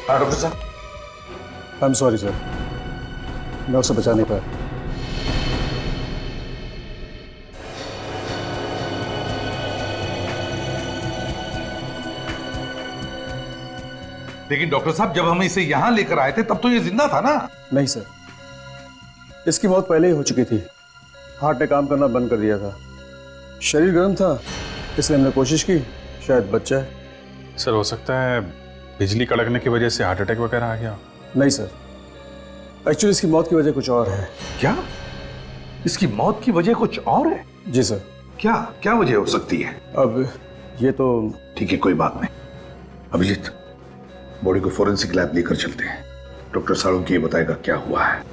हाँ डॉक्टर साहब। I am sorry sir, मैं उसे बचा नहीं पाया। लेकिन डॉक्टर साहब, जब हम इसे यहां लेकर आए थे तब तो ये जिंदा था ना? नहीं सर, इसकी मौत पहले ही हो चुकी थी। हार्ट ने काम करना बंद कर दिया था। शरीर गर्म था, इसलिए हमने कोशिश की शायद बच जाए। सर हो सकता है बिजली कड़कने की वजह से हार्ट अटैक वगैरह आ गया। नहीं सर, एक्चुअली इसकी मौत की वजह कुछ और है। क्या? इसकी मौत की वजह कुछ और है? जी सर। क्या क्या वजह हो सकती है? अब ये तो ठीक है, कोई बात नहीं। अभिजीत, बॉडी को फोरेंसिक लैब लेकर चलते हैं। डॉक्टर साळुंखे ये बताएगा क्या हुआ है।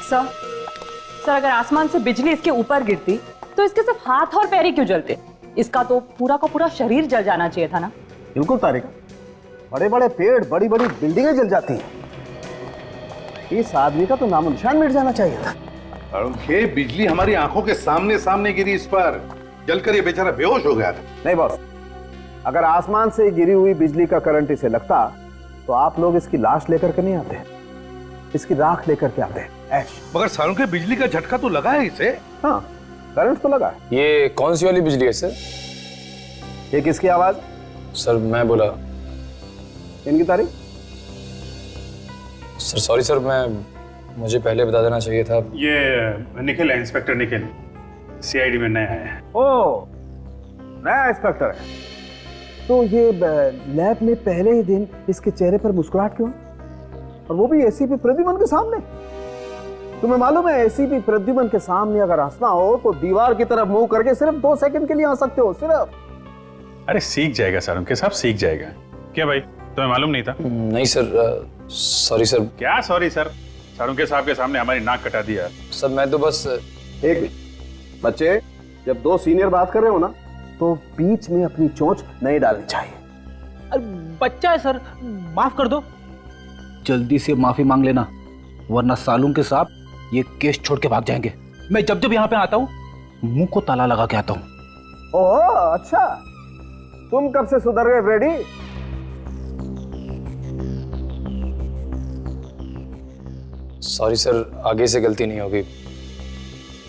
सर, अगर आसमान से बिजली इसके ऊपर गिरती तो इसके सिर्फ हाथ और पैर ही क्यों जलते? इसका तो पूरा का पूरा शरीर जल जाना चाहिए था ना। बिल्कुल तारिका, बड़े बड़े पेड़, बड़ी बड़ी बिल्डिंगें जल जाती हैं। इस आदमी का तो नामो निशान मिट जाना चाहिए था। साळुंखे, बिजली हमारी आंखों के सामने सामने गिरी इस पर, जलकर ये बेचारा बेहोश हो गया था। नहीं बॉस, अगर आसमान से गिरी हुई बिजली का करंट इसे लगता तो आप लोग इसकी लाश लेकर के नहीं आते, इसकी राख लेकर के आते। ऐश। मगर साळुंखे, बिजली का झटका तो लगा है इसे। हाँ, करंट तो लगा। ये कौन सी वाली बिजली है सर? ये किसकी आवाज? सर मैं बोला। इनकी तारीख? सर सॉरी सर, मुझे पहले बता देना चाहिए था। ये निखिल है, इंस्पेक्टर निखिल, सीआईडी में नया है। ओ, नया इंस्पेक्टर है। तो ये लैब में पहले ही दिन इसके चेहरे पर मुस्कुराहट क्यों, और वो भी एसीपी प्रद्युमन के सामने? तुम्हें मालूम है एसीपी प्रद्युमन के सामने अगर हंसना हो तो दीवार की तरफ मुंह करके सिर्फ 2 सेकंड के लिए हंस सकते हो, सिर्फ। अरे सीख जाएगा साळुंखे साहब, सीख जाएगा। क्या भाई, तुम्हें मालूम नहीं था? नहीं सर, सॉरी सर। क्या सॉरी सर? साळुंखे साहब के सामने हमारी नाक कटा दिया। सर मैं तो बस। एक मिनट बच्चे, जब 2 सीनियर बात कर रहे हो ना तो बीच में अपनी चोंच नहीं डालनी चाहिए। बच्चा है सर, माफ कर दो। जल्दी से माफी मांग लेना, वरना साळुंखे साहब ये केस छोड़ के भाग जाएंगे। मैं जब जब यहाँ पे आता हूँ मुंह को ताला लगा के आता हूँ। ओह अच्छा, तुम कब से सुधर गए फ्रेडी? सॉरी सर, आगे से गलती नहीं होगी।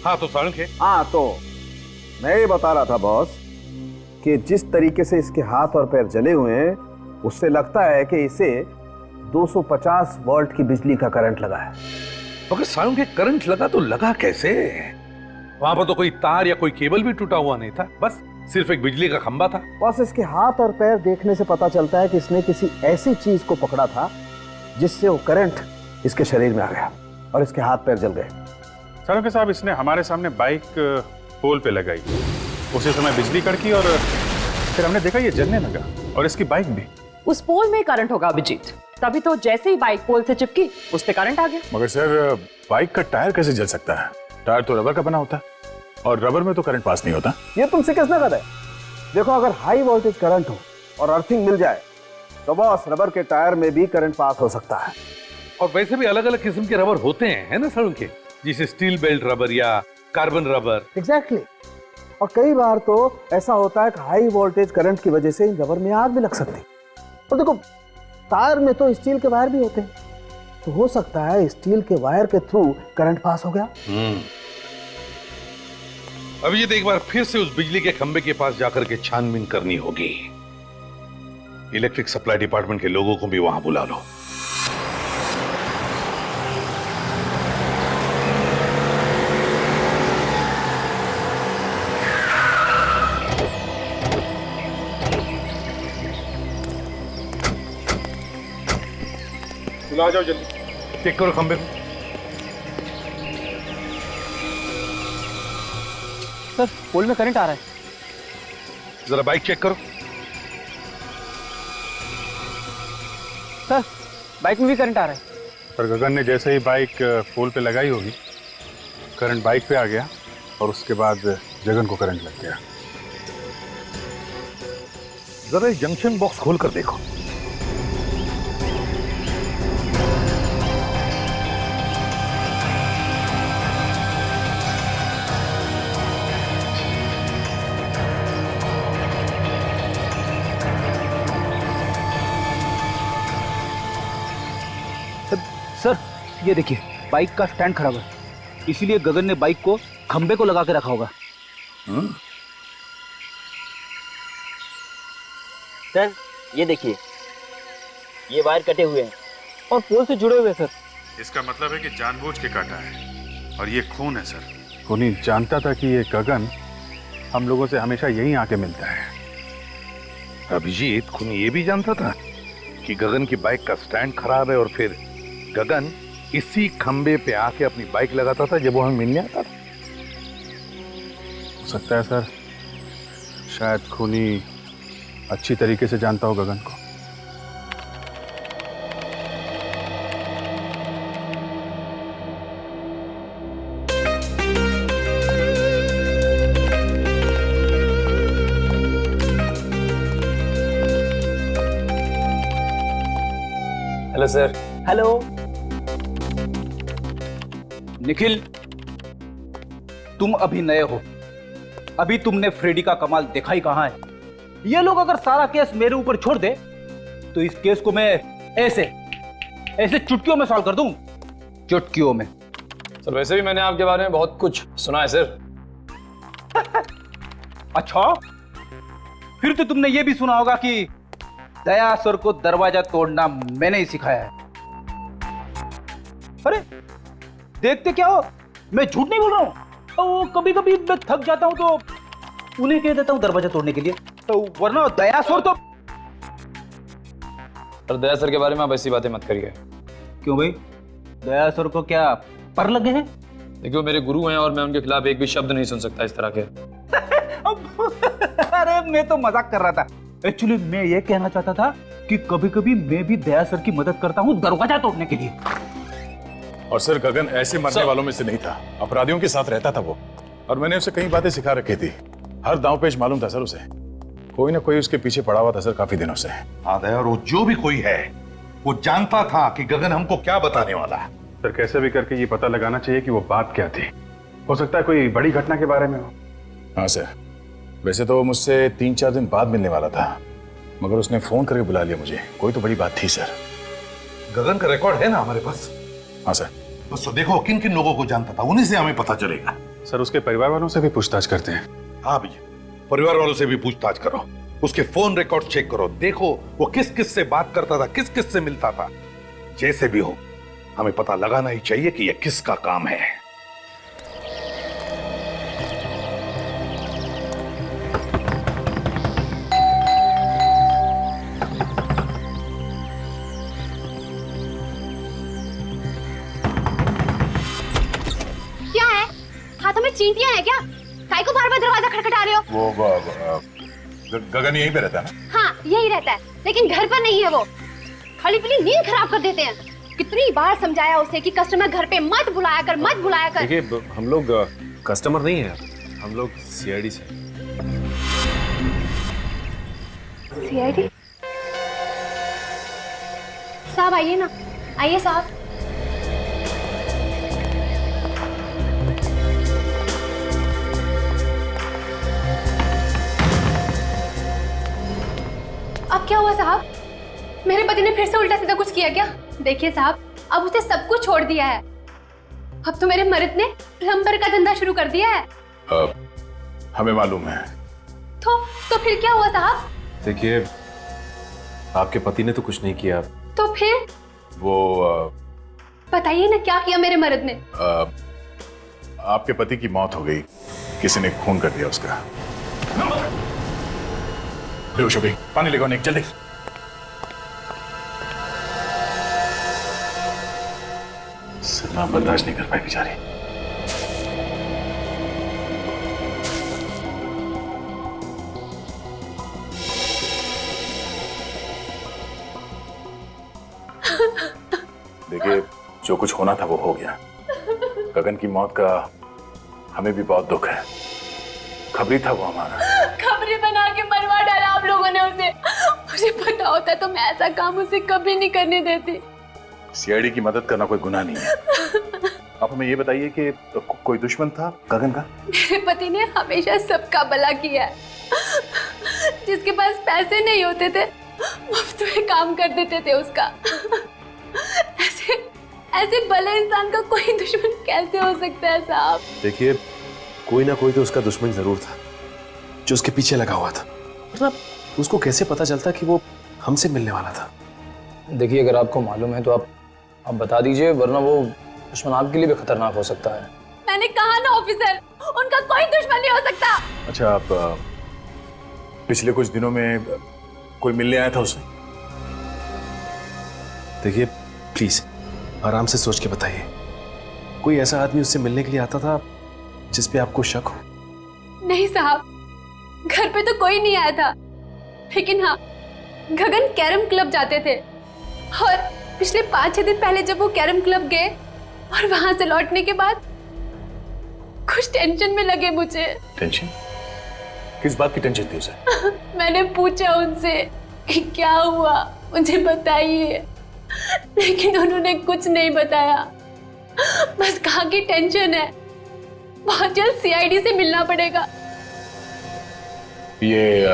हाँ तो साळुंखे, हाँ तो मैं ये बता रहा था बॉस कि जिस तरीके से इसके हाथ और पैर जले हुए हैं उससे लगता है कि इसे 250 वोल्ट की बिजली का करंट लगा है। मगर साळुंखे, करंट लगा तो लगा कैसे? वहां पर तो कोई तार या कोई केबल भी टूटा हुआ नहीं था, बस सिर्फ एक बिजली का खंबा था। बस इसके हाथ और पैर देखने से पता चलता है कि इसने किसी ऐसी चीज को पकड़ा था जिससे वो करंट इसके शरीर में आ गया और इसके हाथ पैर जल गए। साळुंखे साहब, इसने हमारे सामने बाइक पोल पे लगाई, उसी समय बिजली कड़की और फिर हमने देखा ये जलने लगा, और इसकी बाइक भी। उस पोल में करंट होगा अभिजीत, तभी तो जैसे ही बाइक पोल से चिपकी उस पे करंट आ गया। मगर सर, बाइक का टायर कैसे जल सकता है? टायर तो रबर का बना होता है, और रबर में तो करंट पास नहीं होता। ये तुमसे किसने कहा है? देखो, अगर हाई वोल्टेज करंट हो और अर्थिंग मिल जाए तो बॉस रबर के टायर में भी करंट पास हो सकता है। और वैसे भी अलग अलग किस्म के रबर होते हैं, है ना साळुंखे? जैसे स्टील बेल्ट रबर या कार्बन रबर। एग्जैक्टली। और कई बार तो ऐसा होता है कि हाई वोल्टेज करंट की वजह से इन रबर में आग भी लग सकती है। और देखो, टायर में तो स्टील के वायर भी होते हैं, तो हो सकता है स्टील के वायर के थ्रू करंट पास हो गया। अभिजीत, एक बार फिर से उस बिजली के खंबे के पास जाकर के छानबीन करनी होगी। इलेक्ट्रिक सप्लाई डिपार्टमेंट के लोगों को भी वहां बुला लो। आ जाओ जल्दी, चेक करो खंबे को। सर पोल में करंट आ रहा है। जरा बाइक चेक करो। सर बाइक में भी करंट आ रहा है। पर गगन ने जैसे ही बाइक पोल पे लगाई होगी, करंट बाइक पे आ गया और उसके बाद जगन को करंट लग गया। जरा जंक्शन बॉक्स खोल कर देखो। सर ये देखिए, बाइक का स्टैंड खराब है, इसीलिए गगन ने बाइक को खंबे को लगा के रखा होगा। सर ये देखिए, ये वायर कटे हुए हैं और पोल से जुड़े हुए हैं सर। इसका मतलब है कि जानबूझ के काटा है और ये खून है सर। खूनी जानता था कि ये गगन हम लोगों से हमेशा यहीं आके मिलता है। अभिजीत खूनी ये भी जानता था कि गगन की बाइक का स्टैंड खराब है और फिर गगन इसी खंबे पे आके अपनी बाइक लगाता था जब वो हमें मिलने आता था। हो सकता है सर, शायद खूनी अच्छी तरीके से जानता हो गगन को। Hello sir. हेलो निखिल, तुम अभी नए हो, अभी तुमने फ्रेडी का कमाल देखा ही कहां है। ये लोग अगर सारा केस मेरे ऊपर छोड़ दे तो इस केस को मैं ऐसे ऐसे चुटकियों में सॉल्व कर दूं, चुटकियों में। सर वैसे भी मैंने आपके बारे में बहुत कुछ सुना है सर। अच्छा, फिर तो तुमने ये भी सुना होगा कि दयासुर को दरवाजा तोड़ना मैंने ही सिखाया है। अरे देखते क्या हो, मैं झूठ नहीं बोल रहा हूं। कभी कभी मैं थक जाता हूं तो उन्हें कह देता हूं दरवाजा तोड़ने के लिए, तो वरना दयासुर तो। सर दया सर के बारे में आप ऐसी बातें मत करिए। क्यों भाई, दयासुर को क्या पर लगे हैं? देखिए वो मेरे गुरु हैं और मैं उनके खिलाफ एक भी शब्द नहीं सुन सकता इस तरह के। अरे मैं तो मजाक कर रहा था। एक्चुअली मैं ये कहना चाहता था कि कभी कभी मैं भी दया सर की मदद करता हूँ दरवाजा तोड़ने के लिए। और सर गगन ऐसे मरने वालों में से नहीं था, अपराधियों के साथ रहता था वो, और मैंने उसे कई बातें सिखा रखी थी। हर दांव पेच मालूम था सर उसे, कोई ना कोई उसके पीछे पड़ा हुआ था सर काफी दिनों से। हाँ दया, और वो जो भी कोई है वो जानता था कि गगन हमको क्या बताने वाला है। सर कैसे भी करके ये पता लगाना चाहिए कि वो बात क्या थी। हो सकता है कोई बड़ी घटना के बारे में हो। हाँ सर, वैसे तो मुझसे 3-4 दिन बाद मिलने वाला था, मगर उसने फोन करके बुला लिया मुझे। कोई तो बड़ी बात थी सर। गगन का रिकॉर्ड है ना हमारे पास? हाँ सर। बस तो देखो किन किन लोगों को जानता था, उन्हीं से हमें पता चलेगा। सर उसके परिवार वालों से भी पूछताछ करते हैं। हाँ भैया, परिवार वालों से भी पूछताछ करो, उसके फोन रिकॉर्ड चेक करो, देखो वो किस किस से बात करता था, किस किस से मिलता था। जैसे भी हो हमें पता लगाना ही चाहिए कि यह किसका काम है। क्या है? हाथों में चींटियां हैं क्या? काय को बार बार दरवाजा खटखटा रहे हो? वो गगन यहीं पे रहता है ना? हाँ यही रहता है, लेकिन घर पर नहीं है वो। खाली पीली नींद खराब कर देते हैं। कितनी बार समझाया उसे कि कस्टमर घर पे मत बुलाया कर, मत बुलाया कर। देखिए हम लोग कस्टमर नहीं है, हम लोग सीआईडी से। सीआईडी? साहब आइए ना, आइए साहब। अब क्या हुआ साहब? मेरे पति ने फिर से उल्टा सीधा कुछ किया क्या? देखिए साहब, अब उसे सब कुछ छोड़ दिया है। अब तो मेरे मर्द ने प्लम्बर का धंधा शुरू कर दिया है। हमें मालूम है। तो फिर क्या हुआ साहब? देखिए आपके पति ने तो कुछ नहीं किया। तो फिर? वो बताइए ना क्या किया मेरे मर्द ने? आपके पति की मौत हो गई, किसी ने खून कर दिया उसका। लो शोभी, पानी लेकर निक जल्दी। सदमा बर्दाश्त नहीं कर पाई बेचारी। देखिए जो कुछ होना था वो हो गया। गगन की मौत का हमें भी बहुत दुख है। खबरी था वो हमारा। खबरी बना के मरवा डाला आप लोगों ने उसे। मुझे पता होता तो मैं ऐसा काम उसे कभी नहीं करने देती। सीआईडी की मदद करना कोई गुनाह नहीं है। आप हमें ये बताइए कि कोई दुश्मन था गगन का? मेरे पति ने हमेशा सबका भला किया है। जिसके पास पैसे नहीं होते थे मुफ्त में काम कर देते थे उसका। ऐसे भले इंसान का कोई दुश्मन कैसे हो सकता है साहब? देखिए, कोई ना कोई तो उसका दुश्मन जरूर था जो उसके पीछे लगा हुआ था। मतलब उसको कैसे पता चलता कि वो हमसे मिलने वाला था? देखिए, अगर आपको मालूम है तो आप बता दीजिए, वरना वो दुश्मन आपके लिए भी खतरनाक हो सकता है। मैंने कहा ना ऑफिसर, उनका कोई दुश्मन नहीं हो सकता। अच्छा, आप पिछले कुछ दिनों में कोई मिलने आया था उसे? देखिए प्लीज आराम से सोच के बताइए, कोई ऐसा आदमी उससे मिलने के लिए आता था जिस पे आपको शक हो? नहीं साहब, घर पे तो कोई नहीं आया था, लेकिन हाँ, गगन कैरम क्लब जाते थे और पिछले 5-6 दिन पहले जब वो कैरम क्लब गए और वहां से लौटने के बाद कुछ टेंशन में लगे मुझे। टेंशन? किस बात की टेंशन थी उसे? मैंने पूछा उनसे कि क्या हुआ, मुझे बताइए, लेकिन उन्होंने कुछ नहीं बताया। बस कहा कि टेंशन है, बहुत जल्द सीआईडी से मिलना पड़ेगा। ये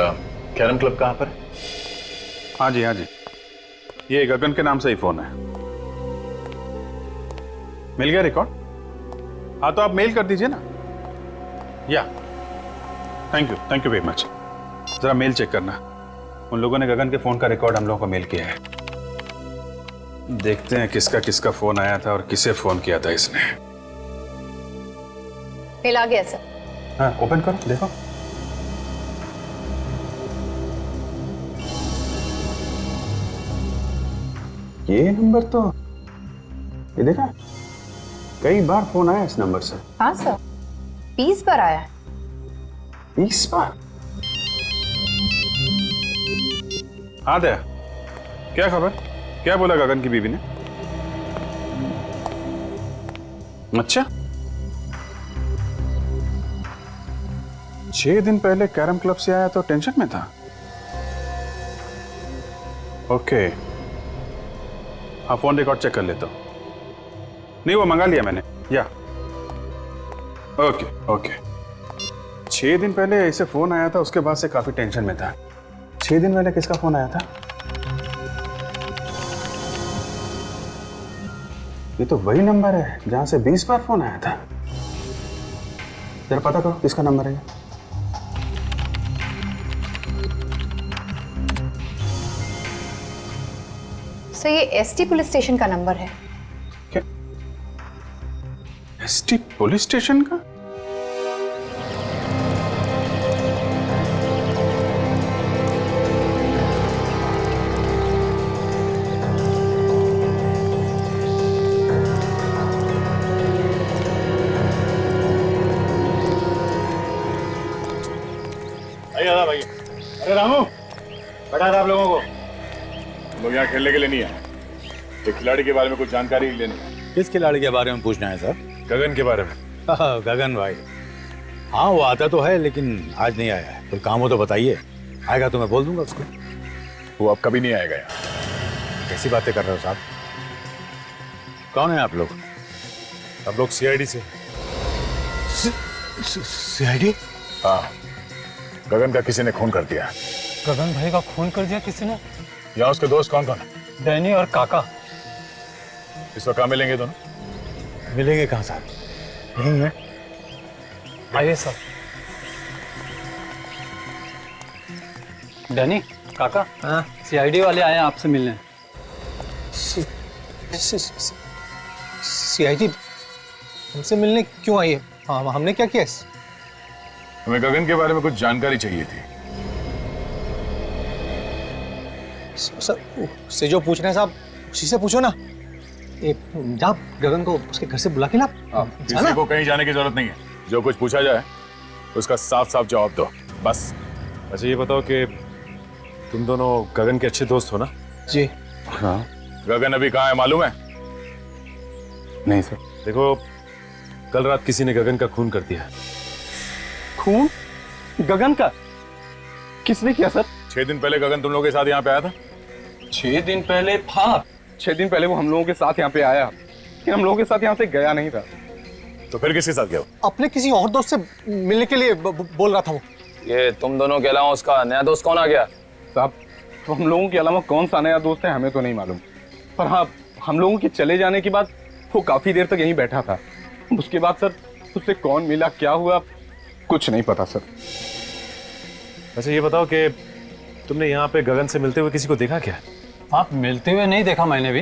कैरम क्लब कहाँ पर है? हाँ जी, हाँ जी, ये गगन के नाम से ही फोन है। मिल गया रिकॉर्ड? हाँ तो आप मेल कर दीजिए ना। या थैंक यू वेरी मच। जरा मेल चेक करना, उन लोगों ने गगन के फोन का रिकॉर्ड हम लोगों को मेल किया है। देखते हैं किसका किसका फोन आया था और किसे फोन किया था इसने। मेल आ गया सर। हाँ ओपन करो, देखो। ये नंबर तो, ये देखा, कई बार फोन आया इस नंबर से। हाँ सर, 20 बार आया है। 20 बार? हाँ दया, क्या खबर? क्या बोला गगन की बीवी ने? अच्छा, 6 दिन पहले कैरम क्लब से आया तो टेंशन में था। ओके, हाँ फोन रिकॉर्ड चेक कर लेता हूं। नहीं वो मंगा लिया मैंने। या ओके ओके। 6 दिन पहले ऐसे फोन आया था, उसके बाद से काफी टेंशन में था। 6 दिन पहले किसका फोन आया था? ये तो वही नंबर है जहां से 20 बार फोन आया था। जरा पता करो किसका नंबर है। सर ये एसटी पुलिस स्टेशन का नंबर है। क्या? एसटी पुलिस स्टेशन का? भाई, अरे रामू, बता दे आप लोगों को, लोग यहाँ खेलने के लिए नहीं आए। एक खिलाड़ी के बारे में कुछ जानकारी लेनी है। किस खिलाड़ी के बारे में पूछना है सर? गगन के बारे में। गगन भाई, हाँ वो आता तो है लेकिन आज नहीं आया है। कोई काम हो तो बताइए, आएगा तो मैं बोल दूंगा उसको। वो अब कभी नहीं आएगा यहाँ। कैसी बातें कर रहे हो साहब? कौन है आप लोग? हम लोग सीआईडी से। सीआईडी? हाँ, गगन का किसी ने खून कर दिया। गगन भाई का खून कर दिया किसी ने? यहाँ उसके दोस्त कौन कौन है? डैनी और काका। इस वक्त कहाँ मिलेंगे दोनों? मिलेंगे कहाँ साहब? यहीं है। आइए सर। डैनी, काका, हाँ सीआईडी वाले आए हैं आपसे मिलने। सीआईडी हमसे मिलने क्यों आई है? हाँ, हमने क्या किया? हमें गगन के बारे में कुछ जानकारी चाहिए थी। सर उससे जो पूछ रहे हैं साहब, उसी से पूछो ना। जा गगन को उसके घर से बुला के ला। किसी को कहीं जाने की जरूरत नहीं है। जो कुछ पूछा जाए उसका साफ साफ जवाब दो, बस। अच्छा ये बताओ कि तुम दोनों गगन के अच्छे दोस्त हो ना? जी हाँ। गगन अभी कहाँ है मालूम है? नहीं सर। देखो, कल रात किसी ने गगन का खून कर दिया। खून? गगन का? किसने किया सर? 6 दिन पहले गगन तुम लोगों के साथ यहाँ पे आया था। 6 दिन पहले? हाँ, 6 दिन पहले वो हम लोगों के साथ यहाँ पे आया, लेकिन हम लोगों के साथ यहाँ से गया नहीं था। तो फिर किसके साथ गया? अपने किसी और दोस्त से मिलने के लिए बोल रहा था वो। ये तुम दोनों के अलावा उसका नया दोस्त कौन आ गया? साहब, तो हम लोगों के अलावा कौन सा नया दोस्त है हमें तो नहीं मालूम, पर हाँ हम लोगों के चले जाने के बाद वो काफी देर तक यहीं बैठा था। उसके बाद सर उससे कौन मिला, क्या हुआ, कुछ नहीं पता सर। वैसे ये बताओ कि तुमने यहाँ पे गगन से मिलते हुए किसी को देखा क्या? आप मिलते हुए नहीं देखा मैंने भी,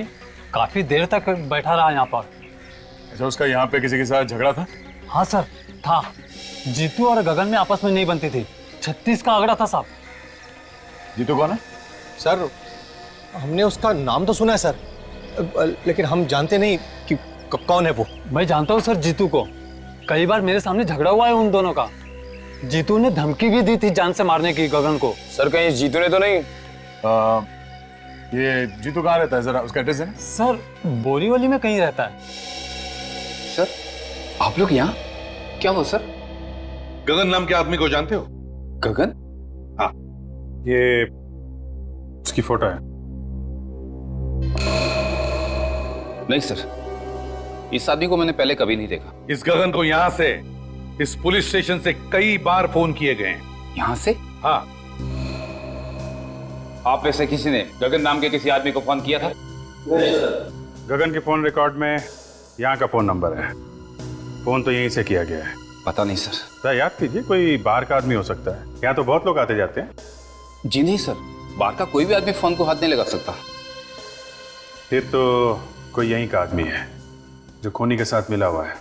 काफी देर तक बैठा रहा यहाँ पर। अच्छा, उसका यहाँ पे किसी के साथ झगड़ा था? हाँ सर था। जीतू और गगन में आपस में नहीं बनती थी, 36 का आंकड़ा था साहब। जीतू कौन है? सर हमने उसका नाम तो सुना है सर, लेकिन हम जानते नहीं कि कौन है वो। मैं जानता हूँ सर जीतू को, कई बार मेरे सामने झगड़ा हुआ है उन दोनों का। जीतू ने धमकी भी दी थी जान से मारने की गगन को। सर कहीं जीतू ने तो नहीं? ये जीतू कहाँ रहता है, जरा उसका एड्रेस है? सर बोरीवली में कहीं रहता है। सर आप लोग यहाँ क्या हो सर? गगन नाम के आदमी को जानते हो? गगन? हाँ, ये उसकी फोटो है। नहीं सर, इस आदमी को मैंने पहले कभी नहीं देखा। इस गगन को यहां से, इस पुलिस स्टेशन से कई बार फोन किए गए हैं। यहाँ से? हाँ। आप में से किसी ने गगन नाम के किसी आदमी को फोन किया था? नहीं सर। गगन के फोन रिकॉर्ड में यहाँ का फोन नंबर है, फोन तो यहीं से किया गया है। पता नहीं सर। तो याद कीजिए, कोई बाहर का आदमी हो सकता है, यहाँ तो बहुत लोग आते जाते हैं। जी नहीं सर, बाहर का कोई भी आदमी फोन को हाथ नहीं लगा सकता। फिर तो कोई यहीं का आदमी है जो खूनी के साथ मिला हुआ है।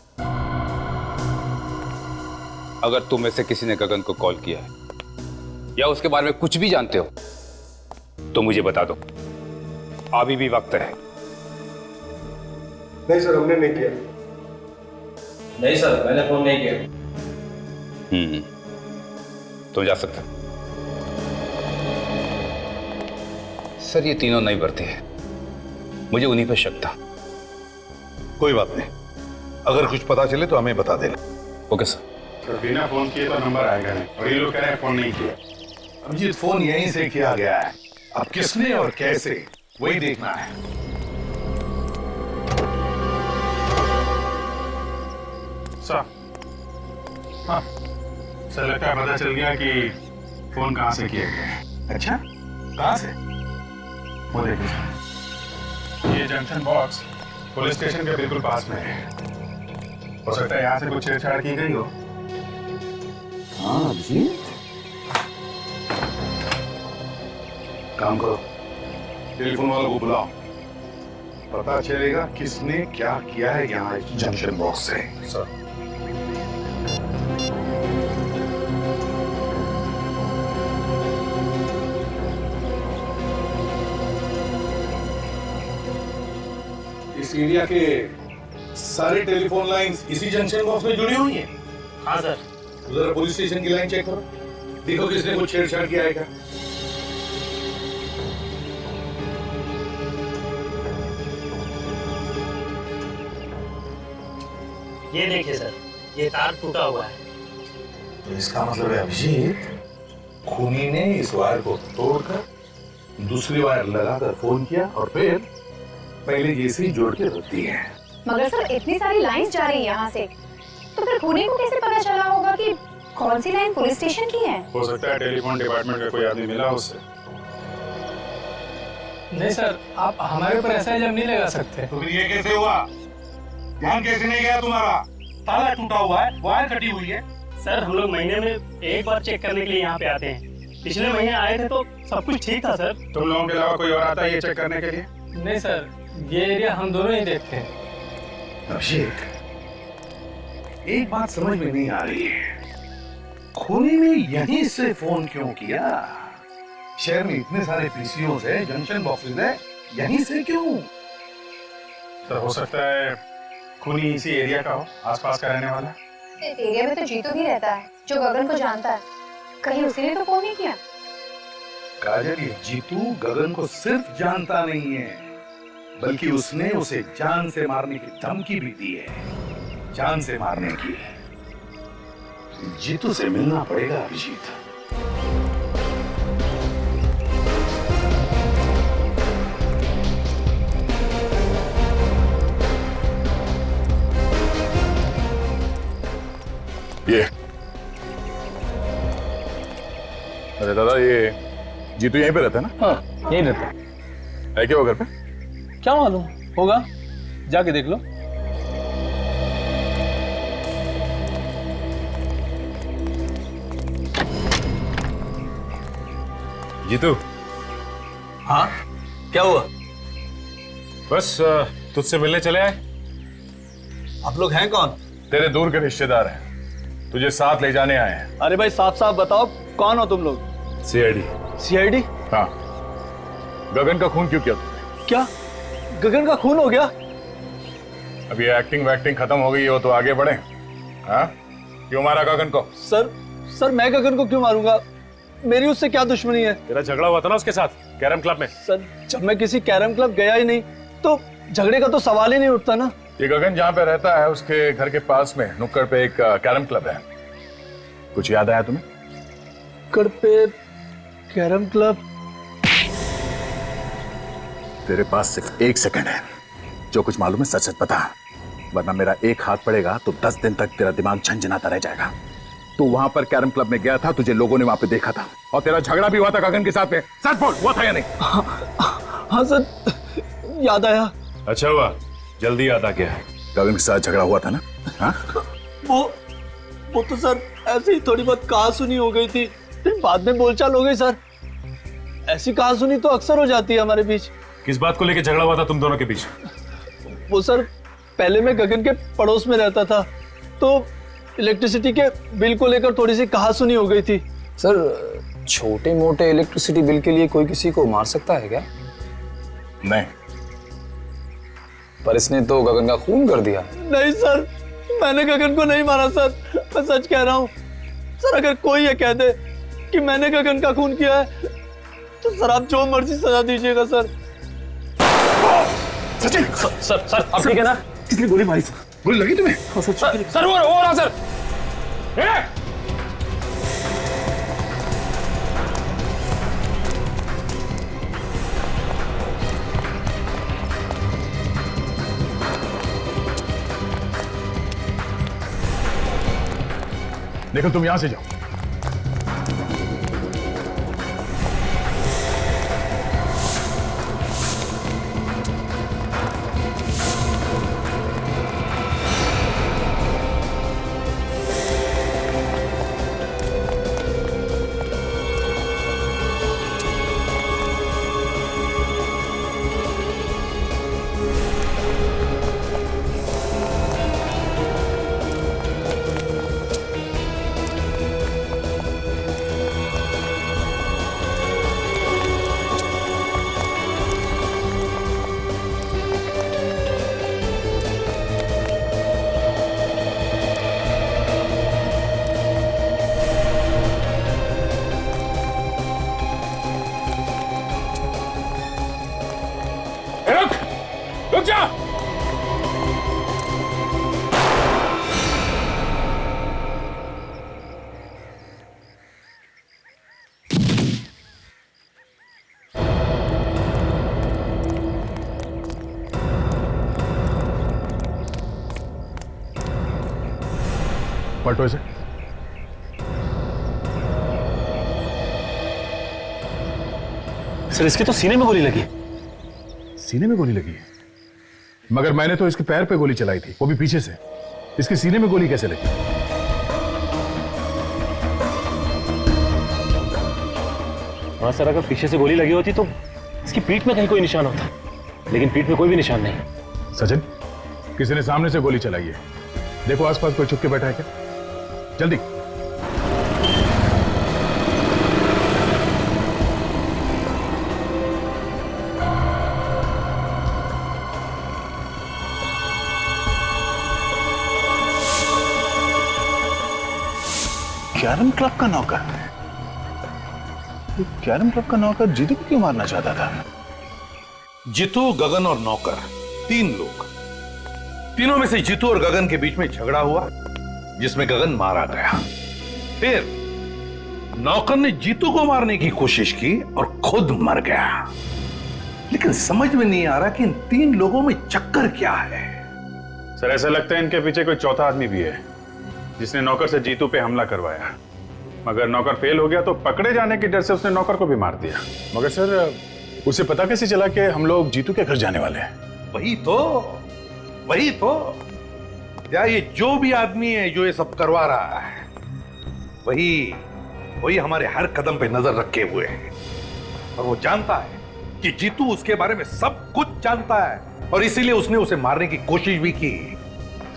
अगर तुम में से किसी ने गगन को कॉल किया है या उसके बारे में कुछ भी जानते हो तो मुझे बता दो, अभी भी वक्त है। नहीं सर हमने नहीं किया। नहीं सर मैंने फोन नहीं किया। तुम जा सकते हो। सर ये तीनों नहीं बढ़ते हैं, मुझे उन्हीं पर शक था। कोई बात नहीं, अगर कुछ पता चले तो हमें बता देना। Okay sir. तो बिना फोन किए तो नंबर आएगा नहीं, और ये लोग कह रहे हैं फोन नहीं किया। अभिजीत, फोन यहीं से किया गया है, अब किसने और कैसे वही देखना है। सर, हाँ सर, लगता है पता चल गया कि फोन कहाँ से किया गया है। अच्छा, कहाँ से? वो देखिए सर, ये जंक्शन बॉक्स पुलिस स्टेशन के बिल्कुल पास में है। हो सकता है यहाँ से कुछ छेड़छाड़ की गई हो। हाँ जी, काम करो, टेलीफोन वालों को बुलाओ, पता चलेगा किसने क्या किया है यहाँ इस जंक्शन बॉक्स से। सर इस एरिया के सारे टेलीफोन लाइंस इसी जंक्शन बॉक्स में जुड़ी हुई हैं। हाँ सर। जरा पुलिस स्टेशन की लाइन चेक करो, देखो किसने कुछ छेड़छाड़ किया है क्या। ये देखिए सर, ये तार टूटा हुआ है। तो इसका मतलब है अभिजीत, खूनी ने इस वायर को तोड़कर दूसरी वायर लगाकर फोन किया और फिर पहले जैसे ही जोड़ के रख दी है। मगर सर इतनी सारी लाइंस जा रही है यहाँ से, तो फिर खूनी को कैसे पता चला होगा कि कौन सी लाइन पुलिस स्टेशन की है? हो सकता है टेलीफोन डिपार्टमेंट का कोई आदमी मिला उससे। नहीं सर, आप हमारे ऊपर ऐसा इल्जाम नहीं लगा सकते। तो फिर ये कैसे हुआ? ध्यान कैसे नहीं गया तुम्हारा? ताला टूटा हुआ है, वायर कटी हुई है। सर हम लोग महीने में एक बार चेक करने के लिए यहाँ पे आते हैं। पिछले महीने आए थे तो सब कुछ ठीक था सर। तुम लोगों के अलावा कोई और आता है ये चेक करने के लिए? नहीं सर, ये एरिया हम दोनों ही देखते हैं। अभिषेक, एक बात समझ में नहीं आ रही है, खूनी ने यहीं से फोन क्यों किया? शहर में इतने सारे पीसीओस है, जंक्शन बॉक्सेस है, यहीं से क्यों? सर हो सकता है खूनी इसी एरिया का हो, आसपास का रहने वाला। इस एरिया में तो जीतू भी रहता है जो गगन को जानता है, कहीं उसी ने तो फोन नहीं किया? काजल, ये जीतू गगन को सिर्फ जानता नहीं है, बल्कि उसने उसे जान से मारने की धमकी भी दी है। जान से मारने की। जीतू से मिलना पड़ेगा अभिजीत। ये अरे दादा, ये जीतू यहीं पे रहता है ना? हाँ यहीं रहता है। है क्या वो घर पे? क्या मालूम होगा, जाके देख लो। जीतू। हाँ क्या हुआ? बस तुझसे मिलने चले आए। आप लोग हैं कौन? तेरे दूर के रिश्तेदार हैं, तुझे साथ ले जाने आए हैं। अरे भाई साफ साफ बताओ कौन हो तुम लोग? सीआईडी। सीआईडी? हाँ। गगन का खून क्यों किया तुमने? क्या गगन का खून हो गया? अब ये एक्टिंग वैक्टिंग खत्म हो गई हो तो आगे बढ़े। हाँ, क्यों मारा गगन को? सर मैं गगन को क्यों मारूंगा? मेरी उससे क्या दुश्मनी है? तेरा झगड़ा हुआ था ना उसके साथ कैरम क्लब में। सर जब मैं किसी कैरम क्लब गया ही नहीं तो झगड़े का तो सवाल ही नहीं उठता ना। ये गगन जहाँ पे रहता है उसके घर के पास में नुक्कड़ पे एक कैरम क्लब है। कुछ याद आया तुम्हें? नुक्कड़ पे कैरम क्लब? तेरे पास सिर्फ 1 सेकंड है, जो कुछ मालूम है सच सच बता, वरना मेरा एक हाथ पड़ेगा तो 10 दिन तक तेरा दिमाग झंझनाता रह जाएगा। तू वहां पर कैरम क्लब में गया था, तुझे लोगों ने वहां पे देखा था और तेरा झगड़ा भी हुआ था गगन के साथ में। सच बोल, हुआ था या नहीं? हाँ सर याद आया। अच्छा हुआ जल्दी याद आ गया। गगन के साथ झगड़ा हुआ था ना? हाँ? वो तो सर ऐसे ही थोड़ी बहुत कहा सुनी हो गई थी, फिर बाद में बोलचाल हो गई सर। ऐसी कहा सुनी तो अक्सर हो जाती है हमारे बीच। किस बात को लेकर झगड़ा हुआ था तुम दोनों के बीच? वो सर पहले मैं गगन के पड़ोस में रहता था तो इलेक्ट्रिसिटी के बिल को लेकर थोड़ी सी कहा सुनी हो गई थी। सर छोटे मोटे इलेक्ट्रिसिटी बिल के लिए कोई किसी को मार सकता है क्या? नहीं। पर इसने तो गगन का खून कर दिया। नहीं सर, मैंने गगन को नहीं मारा सर, मैं सच कह रहा हूँ सर। अगर कोई ये कह दे कि मैंने गगन का खून किया है तो सर आप जो मर्जी सजा दीजिएगा सर। सचिन सर आप ठीक है ना? किसने गोली मारी सर? गोली लगी तुम्हें? सर वो रहा सर। देखो तुम यहां से जाओ। रुक जा। पलटो इसे। सर इसके तो सीने में गोली लगी। सीने में गोली लगी है? मगर मैंने तो इसके पैर पे गोली चलाई थी, वो भी पीछे से। इसके सीने में गोली कैसे लगी? हाँ सर, अगर पीछे से गोली लगी होती तो इसकी पीठ में कहीं कोई निशान होता, लेकिन पीठ में कोई भी निशान नहीं। सचिन, किसी ने सामने से गोली चलाई है। देखो आसपास कोई छुप के बैठा है क्या? जल्दी। कैरम क्लब का नौकर? कैरम क्लब का नौकर जीतू को क्यों मारना चाहता था? जीतू, गगन और नौकर, 3 लोग। तीनों में से जीतू और गगन के बीच में झगड़ा हुआ जिसमें गगन मारा गया। फिर नौकर ने जीतू को मारने की कोशिश की और खुद मर गया। लेकिन समझ में नहीं आ रहा कि इन 3 लोगों में चक्कर क्या है। सर ऐसा लगता है इनके पीछे कोई चौथा आदमी भी है जिसने नौकर से जीतू पे हमला करवाया। मगर नौकर फेल हो गया तो पकड़े जाने के डर से उसने नौकर को भी मार दिया। मगर सर उसे पता कैसे चला कि हम लोग जीतू के घर जाने वाले हैं? वही तो या ये जो भी आदमी है जो ये सब करवा रहा है वही हमारे हर कदम पे नजर रखे हुए है। और वो जानता है कि जीतू उसके बारे में सब कुछ जानता है और इसीलिए उसने उसे मारने की कोशिश भी की।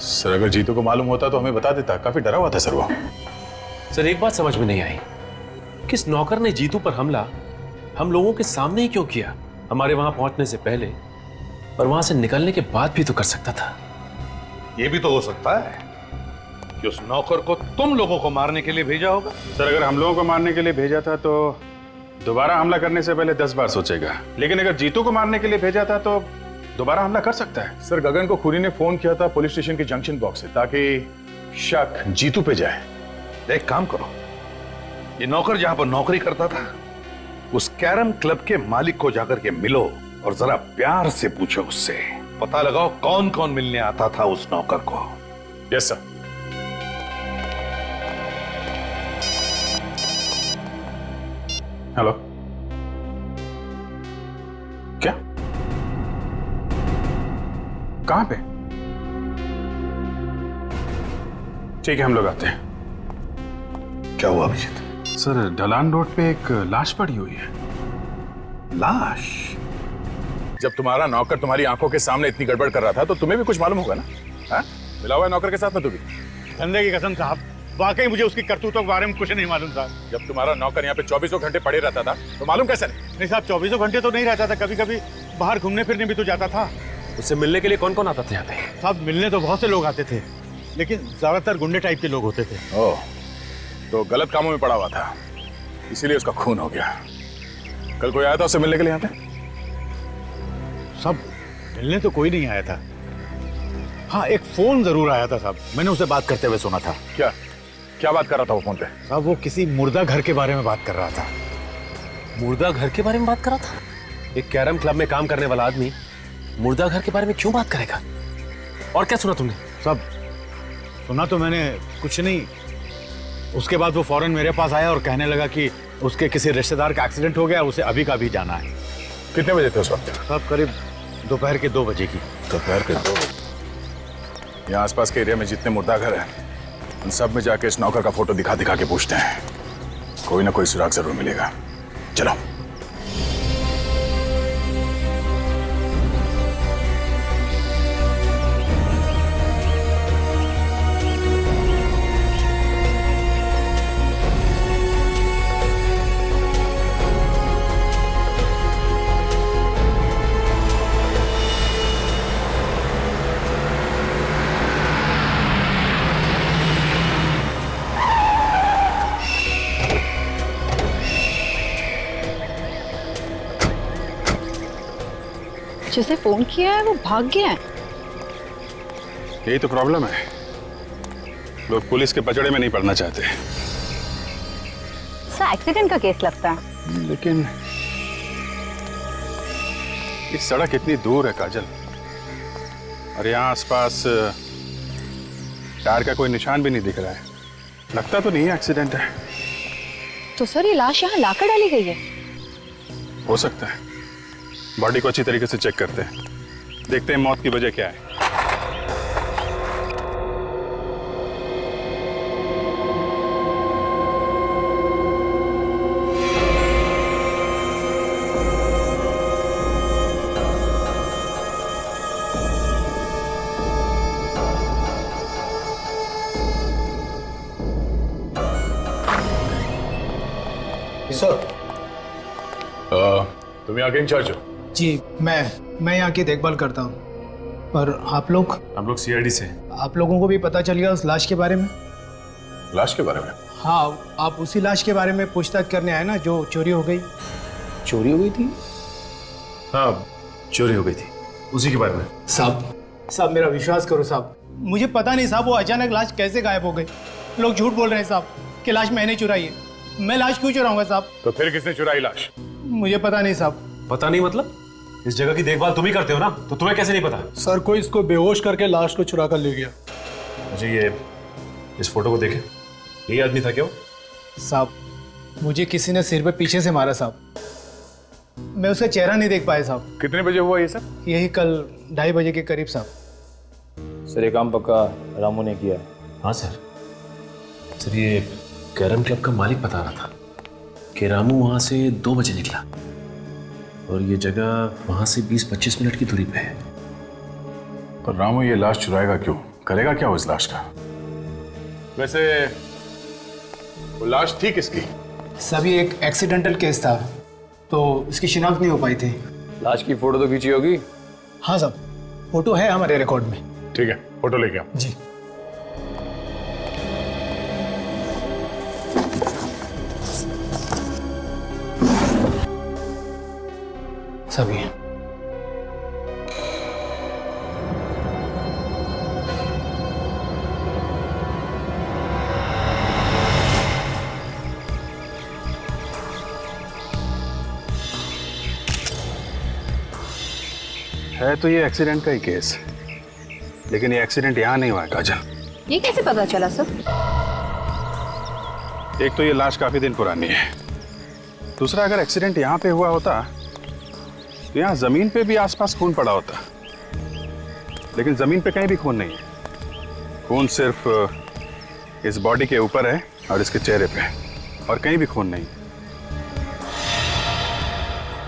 सर अगर जीतू को मालूम होता तो हमें बता देता। काफी डरा हुआ था सर वो। सर एक बात समझ में नहीं आई, किस नौकर ने जीतू पर हमला हम लोगों के सामने ही क्यों किया? हमारे वहां पहुंचने से पहले और वहां से निकलने के बाद भी तो कर सकता था। यह भी तो हो सकता है कि उस नौकर को तुम लोगों को मारने के लिए भेजा होगा। सर अगर हम लोगों को मारने के लिए भेजा था तो दोबारा हमला करने से पहले 10 बार सोचेगा, लेकिन अगर जीतू को मारने के लिए भेजा था तो दोबारा हमला कर सकता है। सर गगन को खूनी ने फोन किया था पुलिस स्टेशन के जंक्शन बॉक्स से ताकि शक जीतू पे जाए। एक काम करो, ये नौकर जहां पर नौकरी करता था उस कैरम क्लब के मालिक को जाकर के मिलो और जरा प्यार से पूछो उससे, पता लगाओ कौन कौन मिलने आता था उस नौकर को। Yes sir. हेलो, क्या? कहां पे? ठीक है हम लोग आते हैं। क्या हुआ अभिजीत? सर ढलान रोड पे एक लाश पड़ी हुई है। लाश? जब तुम्हारा नौकर तुम्हारी आंखों के सामने इतनी गड़बड़ कर रहा था तो तुम्हें भी कुछ मालूम होगा ना? हाँ? मिला हुआ है नौकर के साथ में तू भी? धंधे की कसम साहब, वाकई मुझे उसकी करतूतों के बारे में कुछ नहीं मालूम था। जब तुम्हारा नौकर यहाँ पे 24 घंटे पड़े रहता था तो मालूम कैसे नहीं? नहीं साहब, 24 घंटे तो नहीं रहता था, कभी कभी बाहर घूमने फिरने भी तो जाता था। उससे मिलने के लिए कौन कौन आता था यहाँ पे? साहब मिलने तो बहुत से लोग आते थे, लेकिन ज्यादातर गुंडे टाइप के लोग होते थे। ओह, तो गलत कामों में पड़ा हुआ था, इसीलिए उसका खून हो गया। कल कोई आया था उससे मिलने के लिए यहाँ पे? सब मिलने तो कोई नहीं आया था। हाँ, एक फोन जरूर आया था साहब, मैंने उसे बात करते हुए सुना था। क्या क्या बात कर रहा था वो फोन पे? साहब वो किसी मुर्दा घर के बारे में बात कर रहा था। मुर्दा घर के बारे में बात कर रहा था? एक कैरम क्लब में काम करने वाला आदमी मुर्दा घर के बारे में क्यों बात करेगा? और क्या सुना तुमने? सब सुना तो मैंने कुछ नहीं। उसके बाद वो फौरन मेरे पास आया और कहने लगा कि उसके किसी रिश्तेदार का एक्सीडेंट हो गया, उसे अभी का अभी जाना है। कितने बजे थे उस वक्त? साहब करीब दोपहर के 2 बजे की। दोपहर के 2 बजे? यहाँ आसपास के एरिया में जितने मुर्दा घर है उन सब में जाके इस नौकर का फोटो दिखा दिखा के पूछते हैं, कोई ना कोई सुराग जरूर मिलेगा। चलो। जिसे फोन किया है वो भाग गया है। यही तो प्रॉब्लम है, लोग पुलिस के पचड़े में नहीं पड़ना चाहते। सर एक्सीडेंट का केस लगता है। लेकिन इस सड़क इतनी दूर है काजल, और यहाँ आसपास टायर का कोई निशान भी नहीं दिख रहा है। लगता तो नहीं है एक्सीडेंट है। तो सर ये लाश यहाँ लाकर डाली गई है? हो सकता है। बॉडी को अच्छी तरीके से चेक करते हैं, देखते हैं मौत की वजह क्या है। सर तुम यहाँ के इंचार्ज हो? जी मैं यहाँ की देखभाल करता हूँ। पर आप लोग? हम लोग सीआईडी से। आप लोगों को भी पता चल गया उस लाश के बारे में? लाश के बारे में? हाँ, आप उसी लाश के बारे में पूछताछ करने आए ना जो चोरी हो गई? चोरी हो गई थी? हाँ चोरी हो गई थी, उसी के बारे में। साहब मेरा विश्वास करो साहब, मुझे पता नहीं साहब वो अचानक लाश कैसे गायब हो गई। लोग झूठ बोल रहे हैं साहब कि लाश मैंने चुराई है। मैं लाश क्यों चुराऊंगा साहब? तो फिर किसने चुराई लाश? मुझे पता नहीं साहब। पता नहीं मतलब? इस जगह की देखभाल तुम ही करते हो ना, तो तुम्हें कैसे नहीं पता? सर कोई इसको बेहोश करके लाश को चुरा कर ले गया। मुझे ये इस फोटो को देखे, यही आदमी था क्या वो? साहब मुझे किसी ने सिर पे पीछे से मारा साहब, मैं उसका चेहरा नहीं देख पाया साहब। कितने बजे हुआ ये सब? यही कल 2:30 बजे के करीब साहब। सर ये काम पक्का रामू ने किया है। हाँ सर। सर ये कैरम क्लब का मालिक बता रहा था कि रामू वहां से 2 बजे निकला और ये जगह वहां से 20-25 मिनट की दूरी पे है। पर रामू ये लाश चुराएगा क्यों? करेगा क्या उस लाश का? वैसे वो लाश थी किसकी? सभी एक एक्सीडेंटल केस था, तो इसकी शिनाख्त नहीं हो पाई थी। लाश की फोटो तो खींची होगी? हाँ साहब, फोटो है हमारे रिकॉर्ड में। ठीक है, फोटो लेके आओ। जी। सभी है तो ये एक्सीडेंट का ही केस, लेकिन ये एक्सीडेंट यहाँ नहीं हुआ है काजल। ये कैसे पता चला सर? एक तो ये लाश काफी दिन पुरानी है, दूसरा अगर एक्सीडेंट यहाँ पे हुआ होता तो यहाँ जमीन पे भी आसपास खून पड़ा होता, लेकिन जमीन पे कहीं भी खून नहीं है। खून सिर्फ इस बॉडी के ऊपर है और इसके चेहरे पे, और कहीं भी खून नहीं।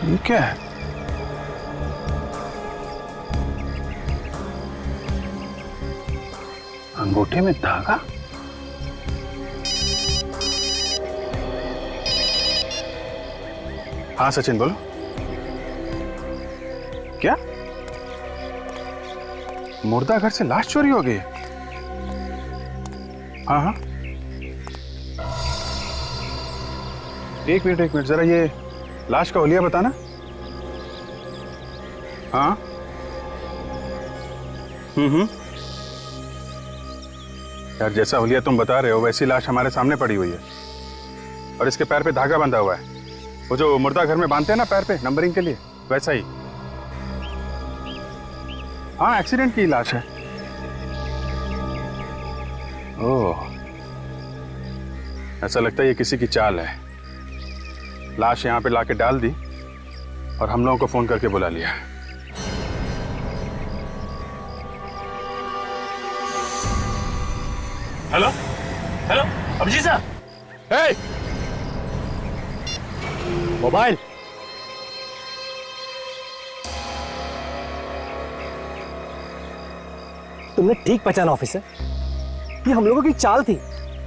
ये क्या है? अंगूठे में धागा? हाँ सचिन बोलो। क्या मुर्दा घर से लाश चोरी हो गई? हाँ हाँ, एक मिनट जरा ये लाश का हुलिया बताना। हाँ यार, जैसा हुलिया तुम बता रहे हो वैसी लाश हमारे सामने पड़ी हुई है, और इसके पैर पे धागा बंधा हुआ है, वो जो मुर्दा घर में बांधते हैं ना पैर पे नंबरिंग के लिए, वैसा ही। हाँ, एक्सीडेंट की लाश है। ओह, ऐसा लगता है ये किसी की चाल है। लाश यहाँ पे लाके डाल दी और हम लोगों को फोन करके बुला लिया। हेलो हेलो, अभिजीत साहब। हे! मोबाइल। तुमने ठीक पहचाना ऑफिसर, ये हम लोगों की चाल थी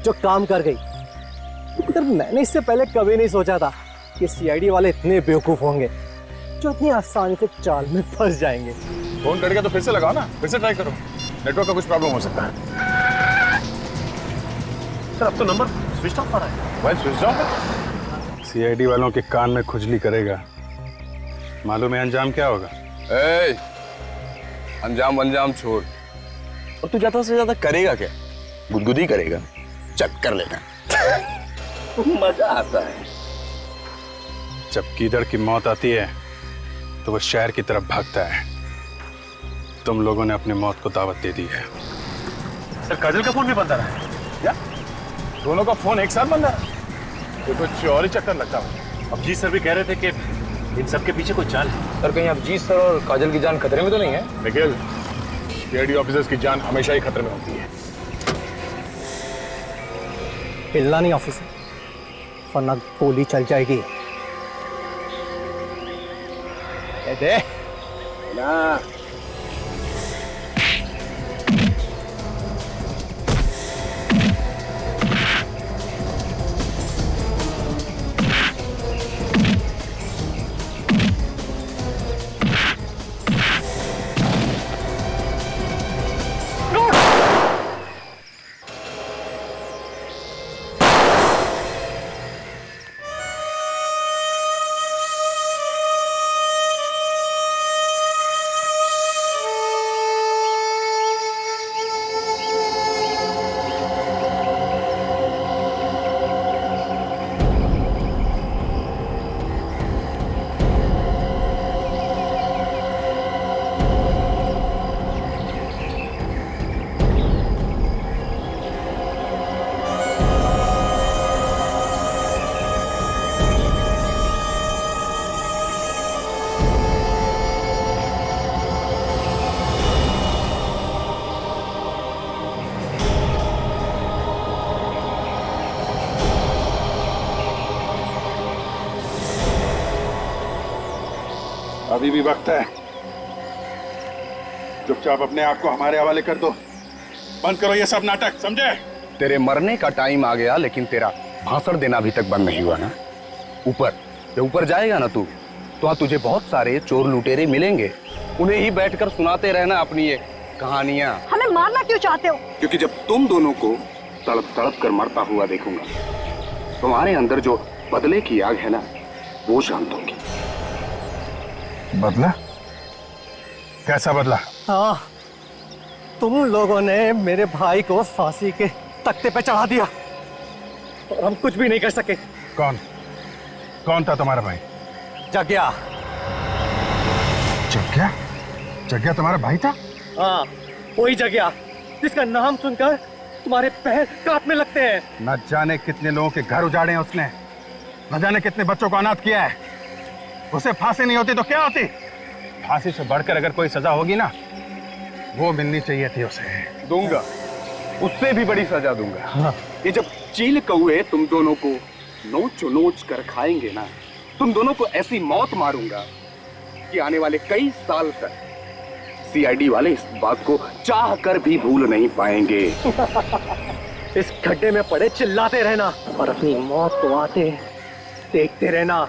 जो काम कर गई। मगर मैंने इससे पहले कभी नहीं सोचा था कि सीआईडी वाले इतने बेवकूफ होंगे जो इतनी आसानी से चाल में फंस जाएंगे। फोन करके तो फिर से लगाओ ना, फिर से ट्राई करो, नेटवर्क का कुछ प्रॉब्लम हो सकता है। सर अब तो नंबर स्विच ऑफ आ रहा है। मोबाइल स्विच ऑफ है? सीआईडी वालों के कान में खुजली करेगा, मालूम है अंजाम क्या होगा? अंजाम अंजाम छोड़, और तू ज्यादा से ज्यादा करेगा क्या? गुदगुदी करेगा, चेक कर लेना। मजा आता है। जब कीदड़ की मौत आती है तो वो शहर की तरफ भागता है। तुम लोगों ने अपनी मौत को दावत दे दी है। सर काजल का फोन भी बंद आ रहा है। क्या दोनों का फोन एक साथ बंद है? तो कुछ और ही चक्कर लगता है। अभिजीत सर भी कह रहे थे कि इन सब के पीछे कोई चाल है। सर कहीं अभिजीत सर और काजल की जान खतरे में तो नहीं है? निखिल, सीआईडी ऑफिसर्स की जान हमेशा ही खतरे में होती है। हिलना नहीं ऑफिसर, वरना गोली चल जाएगी। दे ना। अभी भी वक्त है। चुपचाप अपने आप को हमारे हवाले कर दो। बंद करो ये सब नाटक, समझे? तेरे मरने का टाइम आ गया, लेकिन तेरा भाषण देना अभी तक बंद नहीं हुआ ना। ऊपर जब ऊपर जाएगा ना तू, तो तुझे बहुत सारे चोर लुटेरे मिलेंगे, उन्हें ही बैठकर सुनाते रहना अपनी ये कहानियां। हमें मारना क्यों चाहते हो? क्योंकि जब तुम दोनों को तड़प तड़प कर मरता हुआ देखूंगा, तुम्हारे अंदर जो बदले की आग है ना, वो शांत होगी। बदला? कैसा बदला? हाँ, तुम लोगों ने मेरे भाई को फांसी के तख्ते पे चढ़ा दिया और हम कुछ भी नहीं कर सके। कौन कौन था तुम्हारा भाई? जग्या। जग्या? जग्या तुम्हारा भाई था? हाँ, वही जग्या जिसका नाम सुनकर तुम्हारे पैर कांपने लगते हैं। न जाने कितने लोगों के घर उजाड़े हैं उसने, न जाने कितने बच्चों को अनाथ किया है। उसे फांसी नहीं होती तो क्या होती? फांसी से बढ़कर अगर कोई सजा होगी ना, वो मिलनी चाहिए थी उसे। दूंगा, उससे भी बड़ी सजा दूंगा। हाँ। ये जब चील कौए तुम दोनों को नोच नोच कर खाएंगे ना, तुम दोनों को ऐसी मौत मारूंगा कि आने वाले कई साल तक सीआईडी वाले इस बात को चाह कर भी भूल नहीं पाएंगे। इस गड्ढे में पड़े चिल्लाते रहना और अपनी मौत को आते देखते रहना।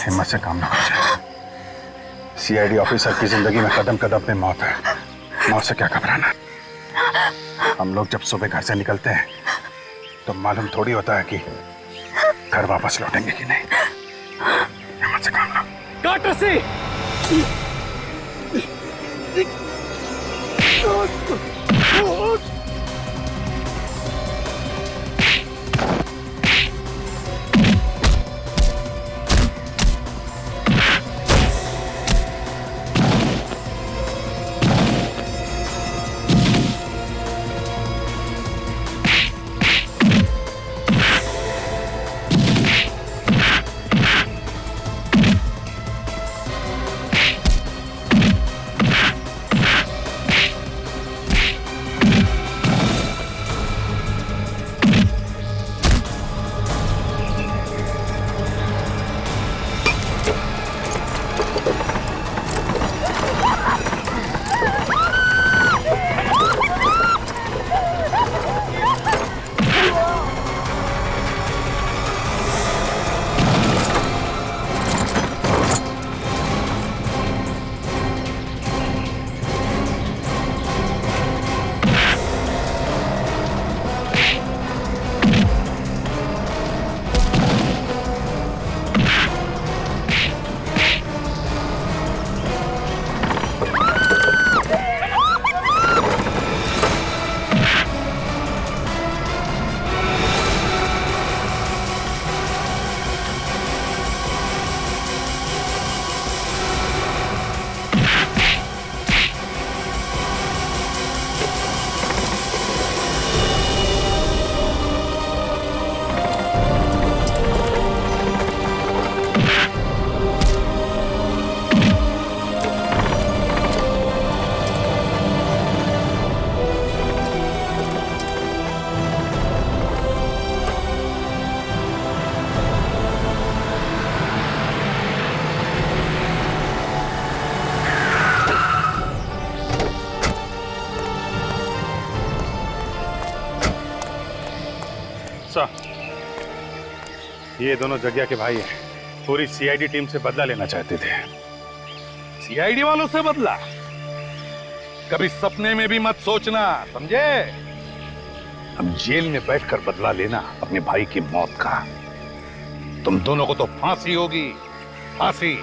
हिम्मत से काम ना कर। सीआईडी ऑफिसर की जिंदगी में कदम कदम पे मौत है। मौत से क्या घबराना। हम लोग जब सुबह घर से निकलते हैं तो मालूम थोड़ी होता है कि घर वापस लौटेंगे कि नहीं। हिम्मत से काम लो। काट रस्सी। ये दोनों जग्या के भाई हैं। पूरी सीआईडी टीम से बदला लेना चाहते थे। सीआईडी वालों से बदला? कभी सपने में भी मत सोचना, समझे? हम जेल में बैठकर बदला लेना अपने भाई की मौत का। तुम दोनों को तो फांसी होगी, फांसी।